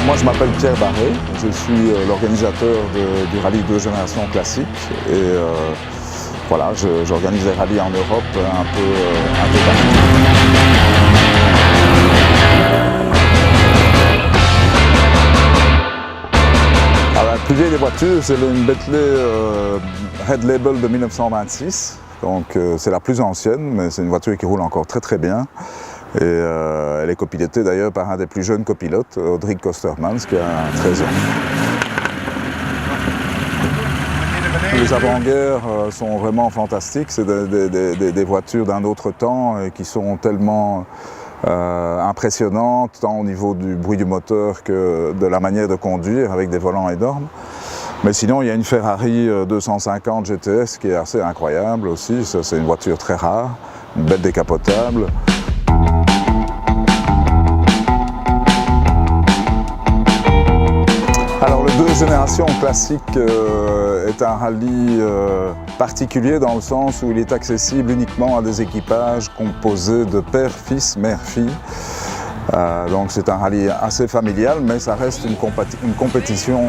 Moi je m'appelle Pierre Barré, je suis l'organisateur du rallye 2 générations classique et voilà, j'organise des rallyes en Europe un peu partout. Alors, la plus vieille des voitures, c'est une Bentley Red Label de 1926, donc c'est la plus ancienne, mais c'est une voiture qui roule encore très bien. Et elle est copilotée d'ailleurs par un des plus jeunes copilotes, Audric Kostermans, qui a 13 ans. Les avant-guerres sont vraiment fantastiques, c'est des voitures d'un autre temps et qui sont tellement impressionnantes, tant au niveau du bruit du moteur que de la manière de conduire, avec des volants énormes. Mais sinon, il y a une Ferrari 250 GTS qui est assez incroyable aussi, c'est une voiture très rare, une belle décapotable. Alors le 2 générations classique est un rallye particulier dans le sens où il est accessible uniquement à des équipages composés de père, fils, mère, fille. Donc c'est un rallye assez familial, mais ça reste une compétition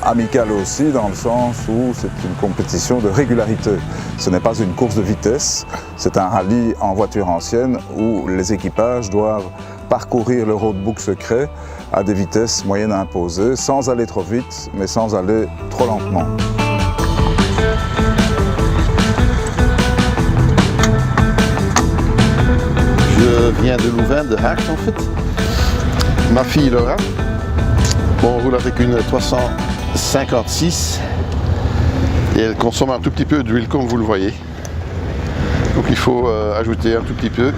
amicale aussi, dans le sens où c'est une compétition de régularité. Ce n'est pas une course de vitesse, c'est un rallye en voiture ancienne où les équipages doivent parcourir le roadbook secret à des vitesses moyennes imposées, sans aller trop vite, mais sans aller trop lentement. Je viens de Louvain, de Hacht en fait. Ma fille Laura. Bon, on roule avec une 356 et elle consomme un tout petit peu d'huile comme vous le voyez. Donc il faut ajouter un tout petit peu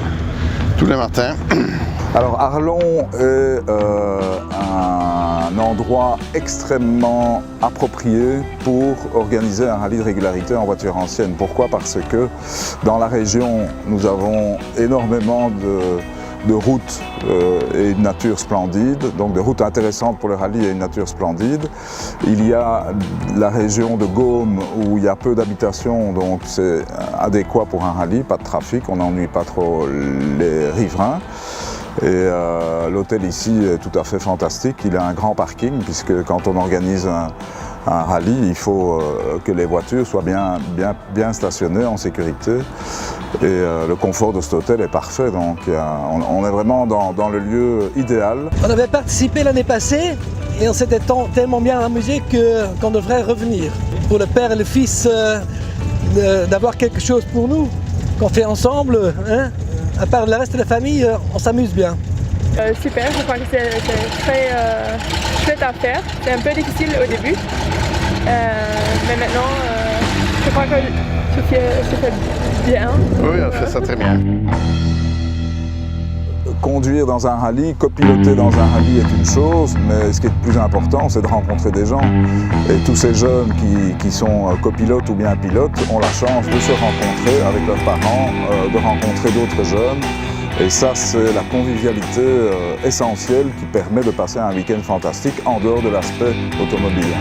tous les matins. Alors Arlon est un endroit extrêmement approprié pour organiser un rallye de régularité en voiture ancienne. Pourquoi? Parce que dans la région, nous avons énormément de routes et une nature splendide, donc de routes intéressantes pour le rallye et une nature splendide. Il y a la région de Gaume où il y a peu d'habitations, donc c'est adéquat pour un rallye, pas de trafic, on n'ennuie pas trop les riverains. Et l'hôtel ici est tout à fait fantastique, il a un grand parking puisque quand on organise un rallye, il faut que les voitures soient bien stationnées en sécurité. Et le confort de cet hôtel est parfait, donc on est vraiment dans le lieu idéal. On avait participé l'année passée et on s'était tellement bien amusé qu'on devrait revenir. Pour le père et le fils, d'avoir quelque chose pour nous, qu'on fait ensemble, hein. À part le reste de la famille, on s'amuse bien. Super, je crois que c'est très chouette à faire. C'est un peu difficile au début, mais maintenant, je crois que je fais bien. Oui, elle fait ça très bien. Conduire dans un rallye, copiloter dans un rallye est une chose, mais ce qui est le plus important, c'est de rencontrer des gens. Et tous ces jeunes qui sont copilotes ou bien pilotes ont la chance de se rencontrer avec leurs parents, de rencontrer d'autres jeunes. Et ça, c'est la convivialité essentielle qui permet de passer un week-end fantastique en dehors de l'aspect automobile.